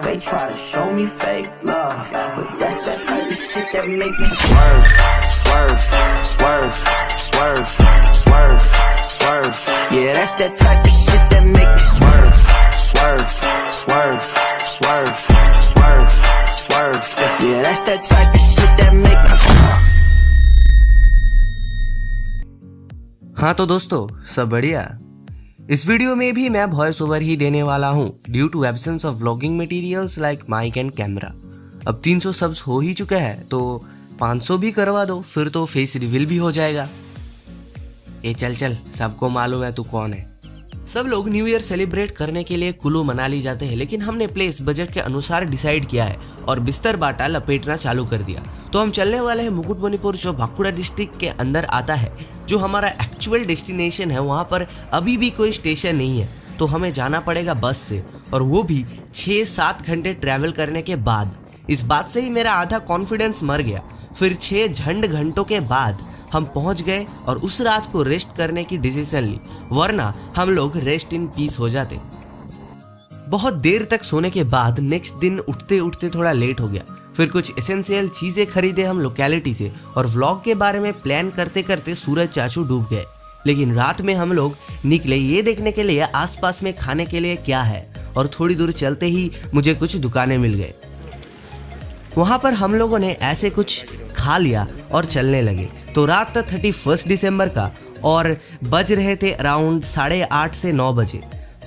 They try to show me fake love, but that's that type of shit that make me swerve, swerve, swerve, swerve, swerve, swerve. Yeah, that's that type of shit that make me swerve, swerve, swerve, swerve, swerve, swerve. Yeah, that's that type of shit that make me swerve. हाँ तो दोस्तों, सब बढ़िया। इस video में भी मैं voice over ही देने वाला हूँ due to absence of vlogging materials like mic and camera. अब 300 सब्स हो ही चुके हैं तो 500 भी करवा दो, फिर तो फेस रिवील भी हो जाएगा। ए चल चल, सबको मालूम है तू कौन है। सब लोग न्यू ईयर सेलिब्रेट करने के लिए कुल्लू मनाली जाते हैं, लेकिन हमने प्लेस बजट के अनुसार डिसाइड किया है और बिस्तर बाटा लपेटना चालू कर दिया। तो हम चलने वाले हैं मुकुटमणिपुर, जो बांकुड़ा डिस्ट्रिक्ट के अंदर आता है। जो हमारा एक्चुअल डेस्टिनेशन है वहाँ पर अभी भी कोई स्टेशन नहीं है, तो हमें जाना पड़ेगा बस से, और वो भी 6-7 घंटे ट्रैवल करने के बाद। इस बात से ही मेरा आधा कॉन्फिडेंस मर गया। फिर 6 घंटों के बाद हम पहुंच गए और उस रात को रेस्ट करने की डिसीजन ली, वरना हम लोग रेस्ट इन पीस हो जाते। बहुत देर तक सोने के बाद नेक्स्ट दिन उठते उठते थोड़ा लेट हो गया। फिर कुछ एसेंशियल चीजें खरीदे हम लोकेलिटी से, और व्लॉग के बारे में प्लान करते करते सूरज चाचू डूब गए। लेकिन रात में हम लोग निकले ये देखने के लिए आसपास में खाने के लिए क्या है, और थोड़ी दूर चलते ही मुझे कुछ दुकानें मिल गए। वहां पर हम लोगों ने ऐसे कुछ खा लिया और चलने लगे। तो रात था 31 दिसंबर का और बज रहे थे अराउंड 8:30 से 9 बजे।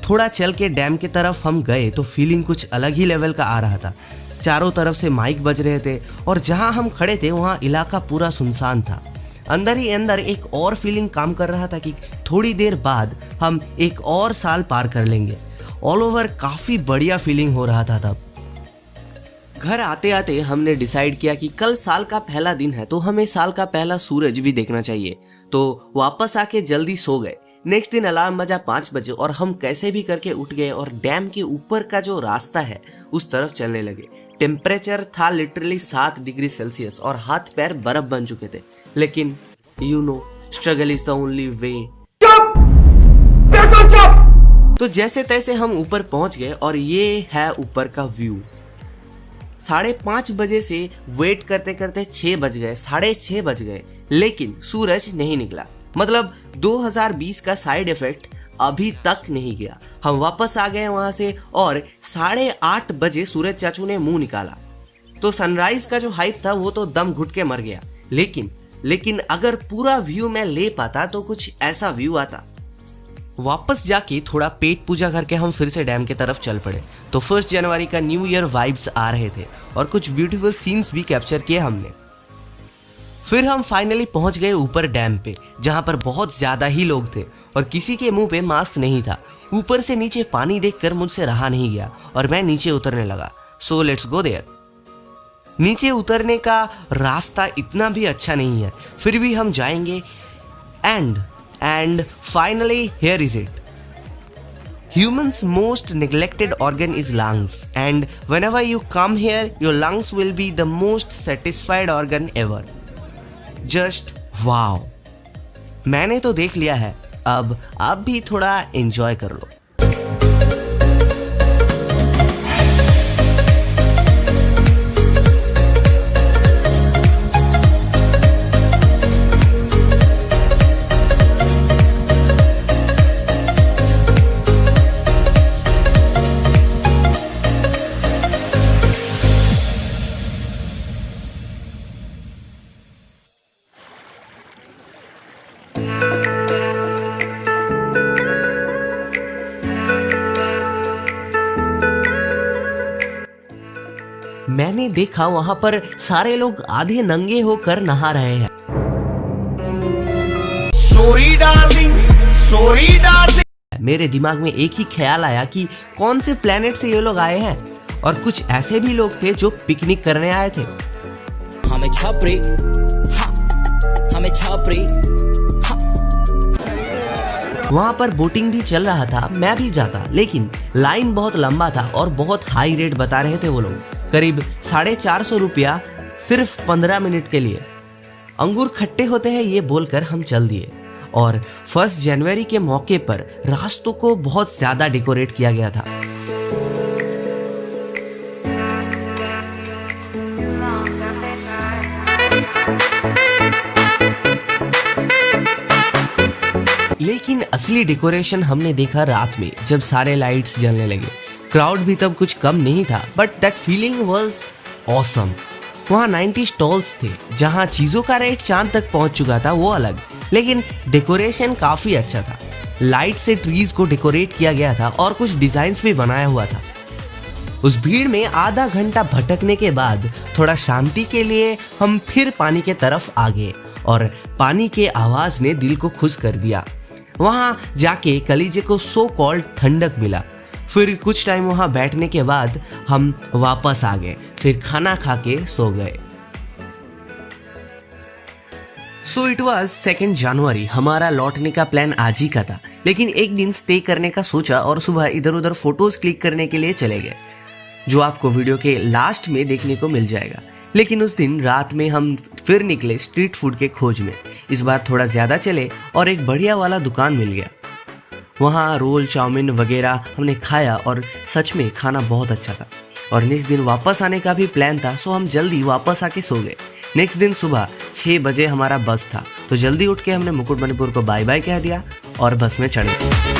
थोड़ा चल के डैम की तरफ हम गए तो फीलिंग कुछ अलग ही लेवल का आ रहा था। चारों तरफ से माइक बज रहे थे और जहां हम खड़े थे वहां इलाका पूरा सुनसान था। अंदर ही अंदर एक और फीलिंग काम कर रहा था कि थोड़ी देर बाद हम एक और साल पार कर लेंगे। ऑल ओवर काफ़ी बढ़िया फीलिंग हो रहा था तब। घर आते आते हमने डिसाइड किया कि कल साल का पहला दिन है, तो हमें साल का पहला सूरज भी देखना चाहिए। तो वापस आके जल्दी सो गए। नेक्स्ट दिन अलार्म बजा 5 बजे और हम कैसे भी करके उठ गए और डैम के ऊपर का जो रास्ता है उस तरफ चलने लगे। टेम्परेचर था लिटरली 7 डिग्री सेल्सियस और हाथ पैर बर्फ बन चुके थे। लेकिन you know, struggle is the only way. तो जैसे तैसे हम ऊपर पहुंच गए और ये है ऊपर का व्यू। 5:30 बजे से वेट करते करते 6 बज गए, 6:30 बज गए, लेकिन सूरज नहीं निकला। मतलब 2020 का साइड इफेक्ट अभी तक नहीं गया। हम वापस आ गए वहां से और 8:30 बजे सूरज चाचू ने मुंह निकाला। तो सनराइज का जो हाइप था वो तो दम घुट के मर गया। लेकिन अगर पूरा व्यू मैं ले पाता तो कुछ ऐसा व्यू आता। वापस जाके थोड़ा पेट पूजा करके हम फिर से डैम की तरफ चल पड़े। तो 1 जनवरी का न्यू ईयर वाइब्स आ रहे थे और कुछ ब्यूटीफुल सीन्स भी कैप्चर किए हमने। फिर हम फाइनली पहुंच गए ऊपर डैम पे, जहां पर बहुत ज्यादा ही लोग थे और किसी के मुंह पे मास्क नहीं था। ऊपर से नीचे पानी देखकर मुझसे रहा नहीं गया और मैं नीचे उतरने लगा। So let's go there. नीचे उतरने का रास्ता इतना भी अच्छा नहीं है, फिर भी हम जाएंगे। And finally, here is it. Humans' most neglected organ is lungs, and whenever you come here, your lungs will be the most satisfied organ ever. Just wow. मैंने तो देख लिया है, अब आप भी थोड़ा enjoy कर लो। मैंने देखा वहां पर सारे लोग आधे नंगे होकर नहा रहे हैं। Sorry darling. मेरे दिमाग में एक ही ख्याल आया कि कौन से प्लेनेट से ये लोग आए हैं, और कुछ ऐसे भी लोग थे जो पिकनिक करने आए थे। हमें छपरी वहां पर बोटिंग भी चल रहा था, मैं भी जाता, लेकिन लाइन बहुत लंबा था और बहुत हाई रेट बता रहे थे वो लोग, करीब 450 रुपया सिर्फ 15 मिनट के लिए। अंगूर खट्टे होते हैं ये बोलकर हम चल दिए। और 1 जनवरी के मौके पर रास्तों को बहुत ज्यादा डेकोरेट किया गया था। असली डेकोरेशन हमने देखा रात में जब सारे लाइट्स जलने लगे। क्राउड भी तब कुछ कम नहीं था, but that feeling was awesome. वहाँ 90 स्टॉल्स थे जहाँ चीज़ों का रेट चांद तक पहुँच चुका था, वो अलग, लेकिन डेकोरेशन काफ़ी अच्छा था। लाइट से ट्रीज को डेकोरेट किया गया था और कुछ डिजाइन्स भी बनाया हुआ था। उस भीड़ में आधा घंटा भटकने के बाद थोड़ा शांति के लिए हम फिर पानी के तरफ आ गए और पानी के आवाज ने दिल को खुश कर दिया। वहाँ जाके कलीजे को सो कॉल्ड ठंडक मिला। फिर कुछ टाइम वहाँ बैठने के बाद हम वापस आ गए, फिर खाना खा के सो गए। सो इट वॉज 2 जनवरी। हमारा लौटने का प्लान आज ही का था, लेकिन एक दिन स्टे करने का सोचा और सुबह इधर उधर फोटोज क्लिक करने के लिए चले गए, जो आपको वीडियो के लास्ट में देखने को मिल जाएगा। लेकिन उस दिन रात में हम फिर निकले स्ट्रीट फूड के खोज में। इस बार थोड़ा ज्यादा चले और एक बढ़िया वाला दुकान मिल गया। वहाँ रोल चाउमीन वगैरह हमने खाया और सच में खाना बहुत अच्छा था। और नेक्स्ट दिन वापस आने का भी प्लान था, सो हम जल्दी वापस आके सो गए। नेक्स्ट दिन सुबह 6 बजे हमारा बस था, तो जल्दी उठ के हमने मुकुटमणिपुर को बाय बाय कह दिया और बस में चढ़ गए।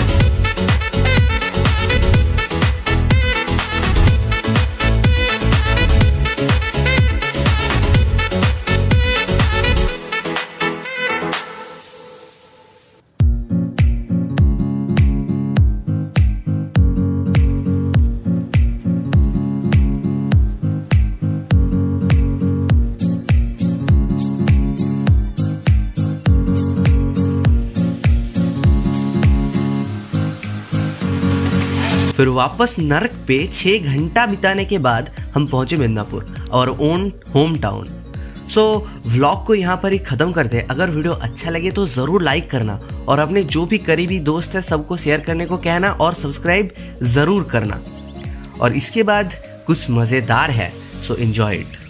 फिर वापस नर्क पे 6 घंटा बिताने के बाद हम पहुंचे मिदनापुर और ओन होम टाउन। सो व्लॉग को यहाँ पर ही ख़त्म करते हैं। अगर वीडियो अच्छा लगे तो ज़रूर लाइक करना और अपने जो भी करीबी दोस्त है सबको शेयर करने को कहना और सब्सक्राइब ज़रूर करना। और इसके बाद कुछ मज़ेदार है, सो एंजॉय इट।